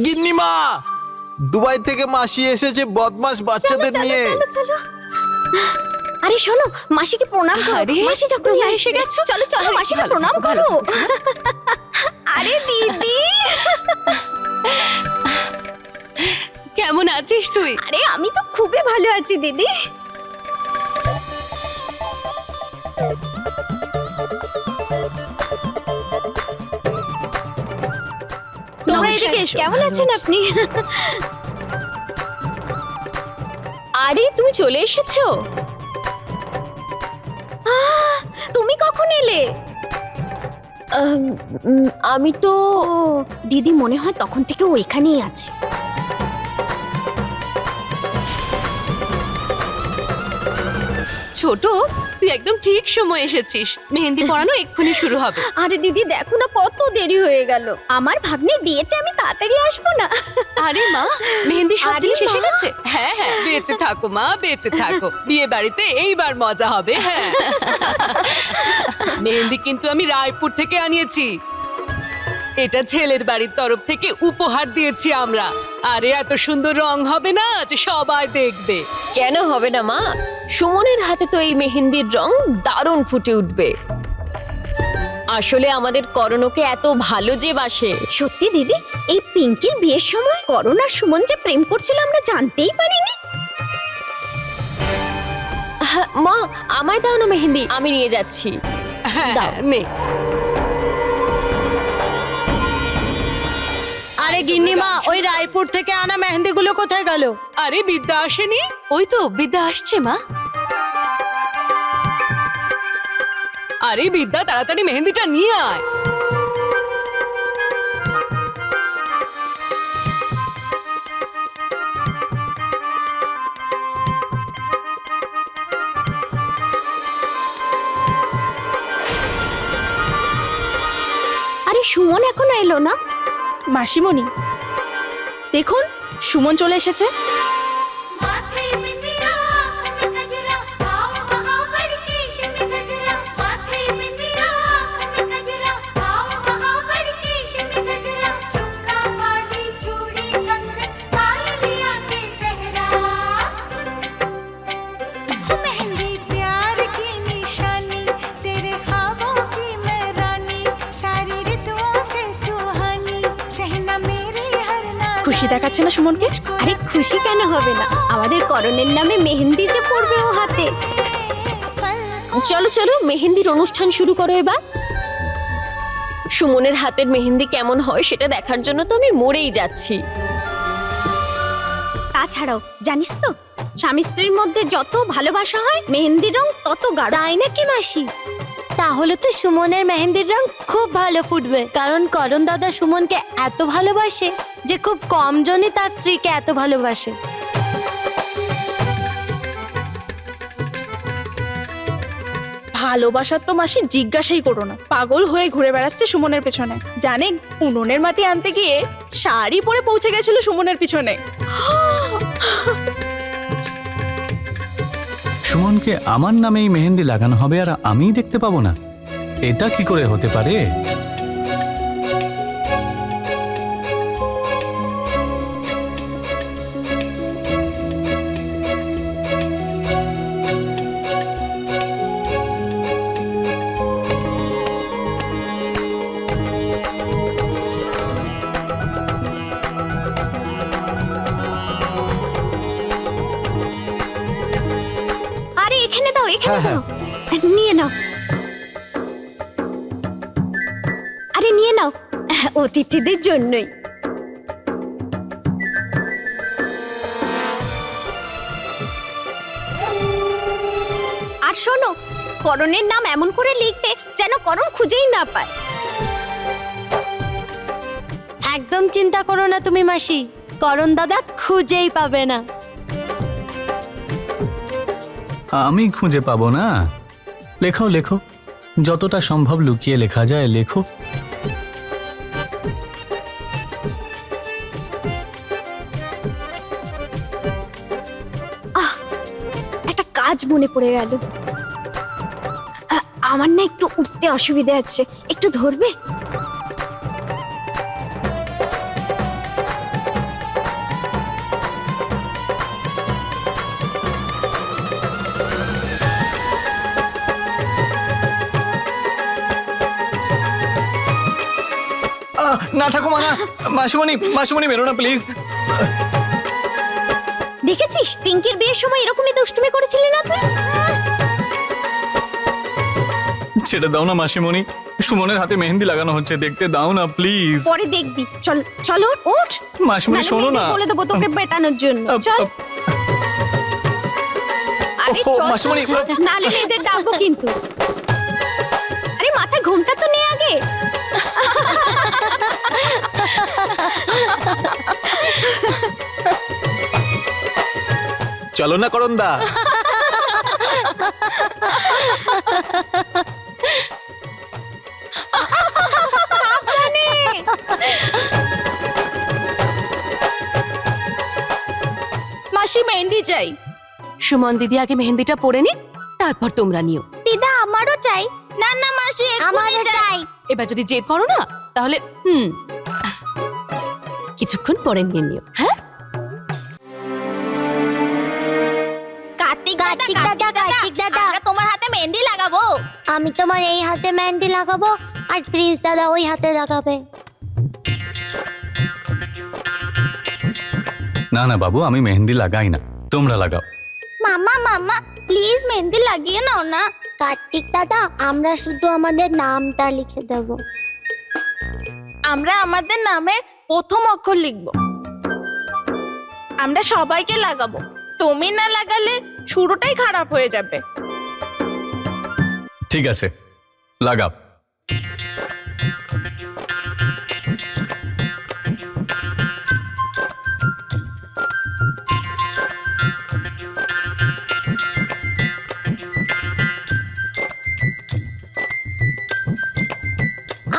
গিন্নিমা, দুবাই থেকে মাসি এসেছে বদমাশ বাচ্চাদের নিয়ে। চলো চলো। আরে শোনো, মাসিকে প্রণাম করো। মাসি যখন এসে গেছো, চলো চলো মাসিকে প্রণাম করো। আরে দিদি, কেমন আছিস তুই? আরে আমি তো খুবই ভালো আছি দিদি। তোমরা এদিকে এসো। কেমন আছেন আপনি? আরে তুমি চলে এসেছো? তুমি কখন এলে? আমি তো দিদি মনে হয় তখন থেকে ও এখানেই আছে। ছোট, তুই একদম ঠিক সময় এসেছিস। মেহেন্দি পরানো এক্ষুনি শুরু হবে। আরে দিদি দেখো না, কত দেরি হয়ে গেল। আমার ভাগ্নের বিয়েতে আমি তাড়াতাড়ি আসবো না? আরে মা, মেহেন্দি সব আরে জিনিস এসে মা। গেছে। হ্যাঁ হ্যাঁ, বেঁচে থাকো মা, বেঁচে থাকো। বিয়ে বাড়িতে এইবার মজা হবে। হ্যাঁ, মেহেন্দি কিন্তু আমি রায়পুর থেকে আনিয়েছি। এটা ছেলের বাড়ির তরফ থেকে উপহার দিয়েছি আমরা। আরে এত সুন্দর রং হবে না যে সবাই দেখবে। কেন হবে না মা? সুমনের হাতে তো এই মেহেন্দির রং দারুণ ফুটে উঠবে। আসলে আমাদের করণকে এত ভালো যে বাসে। সত্যি দিদি, এই পিঙ্কির বিয়ের সময় করণ আর সুমন যে প্রেম করছিল আমরা জানতেই পারিনি। মা, আমায় দাও না মেহেন্দি, আমি নিয়ে যাচ্ছি। হ্যাঁ দাও। নে। আরে গিন্নিমা, ওই রায়পুর থেকে আনা মেহেন্দিগুলো কোথায় গেল? আরে বিদ্যা আসেনি? ওই তো বিদ্যা আসছে মা। আরে বিদ্যা, তাড়াতাড়ি মেহেন্দিটা নিয়ে আয়। আরে সুমন এখনো এলো না? মাসিমণি, দেখুন সুমন চলে এসেছে। খুশি দেখাচ্ছে না সুমনকে? আরে খুশি কেন হবে না, আমাদের করণের নামে মেহেন্দি যে পড়বে ও হাতে। চলো চলো, মেহেন্দির অনুষ্ঠান শুরু করো এবার। সুমনের হাতের মেহেন্দি কেমন হয় সেটা দেখার জন্য তো আমি মরেই যাচ্ছি। তাছাড়াও জানিস তো, স্বামী স্ত্রীর মধ্যে যত ভালোবাসা হয় মেহেন্দির রং তত গাঢ়। তাই নাকি মাসি? তাহলে তো সুমনের মেহেন্দির রং খুব ভালো ফুটবে, কারণ করণ দাদা সুমনকে এত ভালোবাসে যে খুব কম জনই তার স্ত্রীকে এত ভালোবাসে। ভালোবাসার তো মাসি জিজ্ঞাসাই করো না, পাগল হয়ে ঘুরে বেড়াচ্ছে সুমনের পেছনে। জানেন, উনুনের মাটি আনতে গিয়ে শাড়ি পরে পৌঁছে গেছিল সুমনের পিছনে। সুমনকে আমার নামেই মেহেন্দি লাগানো হবে আর আমিই দেখতে পাবো না? এটা কি করে হতে পারে? আরে এখানে দাও, এখানে দাও, নিয়ে নাও। আরে নিয়ে নাও, অতিথিদের জন্যই। আর শোনো, করণের নাম এমন করে লিখবে যেন করণ খুঁজেই না পায়। একদম চিন্তা করো না তুমি মাসি, করণ দাদা খুঁজেই পাবে না। আমি খুঁজে পাবো না? লেখো লেখো, যতটা সম্ভব লুকিয়ে লেখা যায় লেখো। একটা কাজ মনে পড়ে গেল। আমার না একটু উঠতে অসুবিধা আছে, একটু ধরবে? না ঠাকুমা না, মাসিমণি মাসিমণি বেরো না প্লিজ। দেখেছিস পিঙ্কির বিয়ের সময় এরকমই দুষ্টুমি করেছিলি না তুই? ছেড়ে দাও না মাসিমণি, সুমনের হাতে মেহেন্দি লাগানো হচ্ছে, দেখতে দাও না প্লিজ। পরে দেখবি, চল চল ওঠ। মাসিমণি নাহলে শোনো না। মেয়েদের বলে দেবো তোকে পেটানোর জন্য, চল। আরে ওহো, চল, মাসিমণি। চল, চল, নাহলে মেয়েদের ডাকবো কিন্তু। আরে মাথায় ঘোমটা তো নে আগে। চলো না করণ দা। মাসি মেহেন্দি চাই। সুমন দিদি আগে মেহেন্দিটা পরে নিক, তারপর তোমরা নিও। দিদা আমারও চাই। না না মাসি আমারও চাই। এবার যদি জেদ করো না তাহলে কিছুক্ষণ পরে নিয়ে নিও। হ্যাঁ, কার্তিক কার্তিক দাদা, কার্তিক দাদা। আমরা তোমার হাতে মেহেন্দি লাগাবো। আমি তোমার এই হাতে মেহেন্দি লাগাবো আর প্রিন্স দাদা ওই হাতে লাগাবে। না না বাবু, আমি মেহেন্দি লাগাই না, তোমরা লাগাও। মামা মামা প্লিজ মেহেন্দি লাগিয়ে নাও না। কার্তিক দাদা, আমরা শুধু আমাদের নামটা লিখে দেব। আমরা আমাদের নামের প্রথম অক্ষর লিখব। আমরা সবাইকে লাগাবো, তুমি না লাগালে শুরুটাই খারাপ হয়ে যাবে। ঠিক আছে, লাগাও।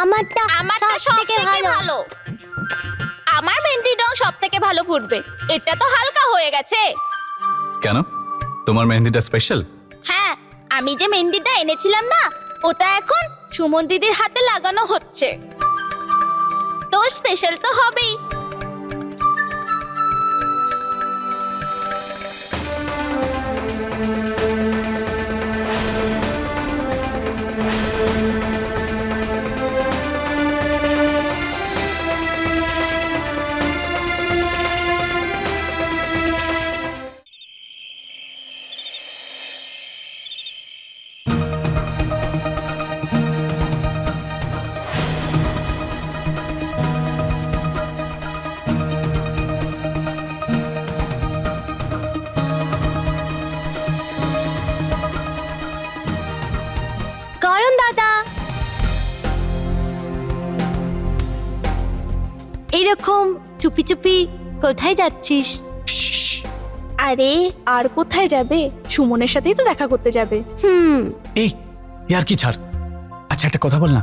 আমারটা আমারটা সব থেকে ভালো। আমার মেহেন্দির রং সব থেকে ভালো ফুটবে। এটা তো হালকা হয়ে গেছে। কেন, তোমার মেহেন্দিটা স্পেশাল? হ্যাঁ, আমি যে মেহেন্দিটা এনেছিলাম না, ওটা এখন সুমন দিদির হাতে লাগানো হচ্ছে। তো স্পেশাল তো হবেই। করণ দাদা, এরকম চুপি চুপি কোথায় যাচ্ছিস? আরে আর কোথায় যাবে, সুমনের সাথেই তো দেখা করতে যাবে। এই ইয়ার কি ছাড়। আচ্ছা একটা কথা বল না,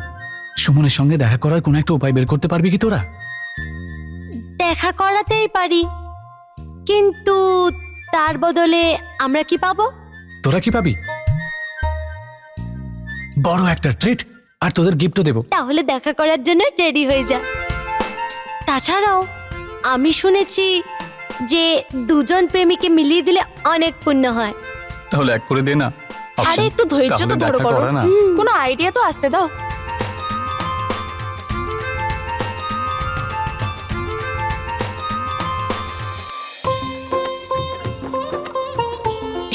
সুমনের সঙ্গে দেখা করার কোনো একটা উপায় বের করতে পারবি কি তোরা? দেখা করাতেই পারি, কিন্তু তার বদলে আমরা কি পাবো? তোরা কি পাবি? বড় একটা ট্রিট, আর তোদের গিফটও দেব। তাহলে দেখা করার জন্য রেডি হয়ে যা। তাছাড়াও আমি শুনেছি যে দুজন প্রেমীকে মিলিয়ে দিলে অনেক পুণ্য হয়। তাহলে এক করে দে না। আরে option। একটু ধৈর্য তো তাহলে ধরো দেখা করো, করা না। কোনো আইডিয়া তো আসতে দাও।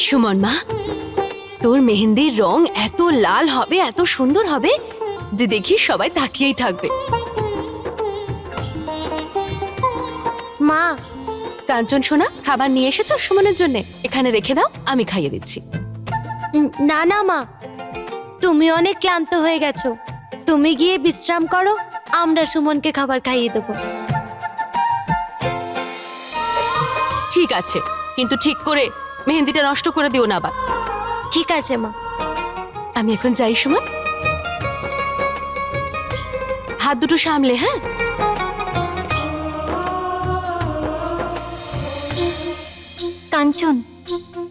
সুমন মা, তোর মেহেন্দির রং এত লাল হবে, এত সুন্দর হবে যে দেখি সবাই তাকিয়েই থাকবে। মা, কাঞ্চন সোনা, খাবার নিয়ে এসেছো সুমনের জন্য? এখানে রেখে দাও, আমি খাইয়ে দিচ্ছি। না না মা, তুমি অনেক ক্লান্ত হয়ে গেছো, তুমি গিয়ে বিশ্রাম করো, আমরা সুমনকে খাবার খাইয়ে দেবো। ঠিক আছে, কিন্তু ঠিক করে মেহেন্দিটা নষ্ট করে দিও না আবার। ঠিক আছে মা। আমি এখন যাই সুমন, হাত দুটো সামলে। হ্যাঁ, কাঞ্চন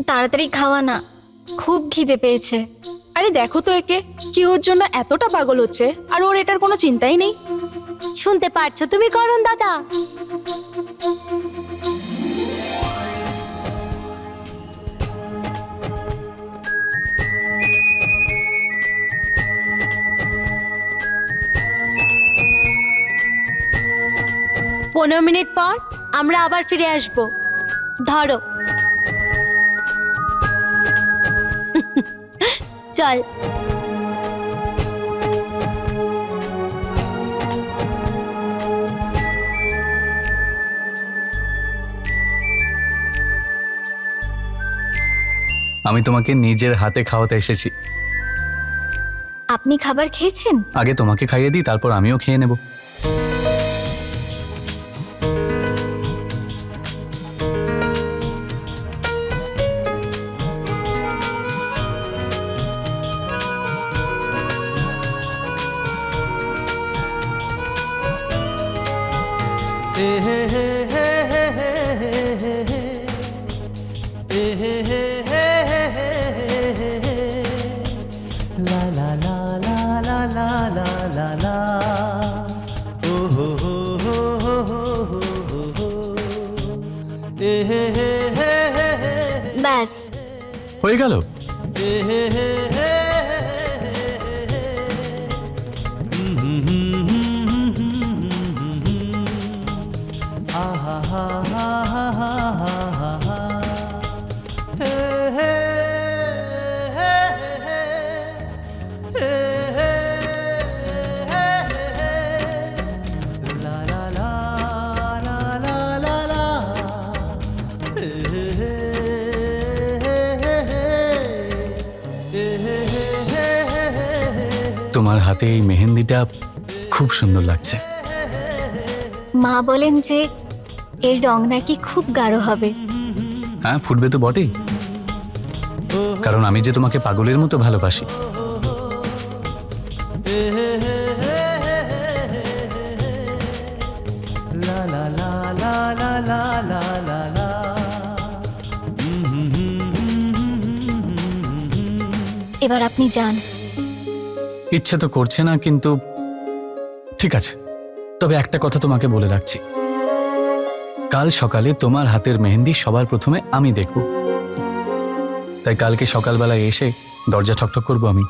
তাড়াতাড়ি খাওয়া না, খুব খিদে পেয়েছে। আরে দেখো তো একে, কি ওর জন্য এতটা পাগল হচ্ছে, আর ওর এটার কোনো চিন্তাই নেই। শুনতে পারছো তুমি করণ দাদা? 15 মিনিট পর আমরা আবার ফিরে আসব। ধরো চল। আমি তোমাকে নিজের হাতে খাওয়াতে এসেছি। আপনি খাবার খেয়েছেন? আগে তোমাকে খাইয়ে দিই, তারপর আমিও খেয়ে নেব। ব্যাস হয়ে গেল। তোমার হাতে এই মেহেন্দিটা খুব সুন্দর লাগছে। মা বলেন যে এর রং নাকি খুব গাঢ় হবে। হ্যাঁ, ফুটবে তো বটেই, কারণ আমি যে তোমাকে পাগলের মতো ভালোবাসি। এবার আপনি যান। ইচ্ছে তো করছে না, কিন্তু ঠিক আছে। তবে একটা কথা তোমাকে বলে রাখছি, কাল সকালে তোমার হাতের মেহেন্দি সবার প্রথমে আমি দেখব। তাই কালকে সকালবেলায় এসে দরজা ঠকঠক করবো আমি।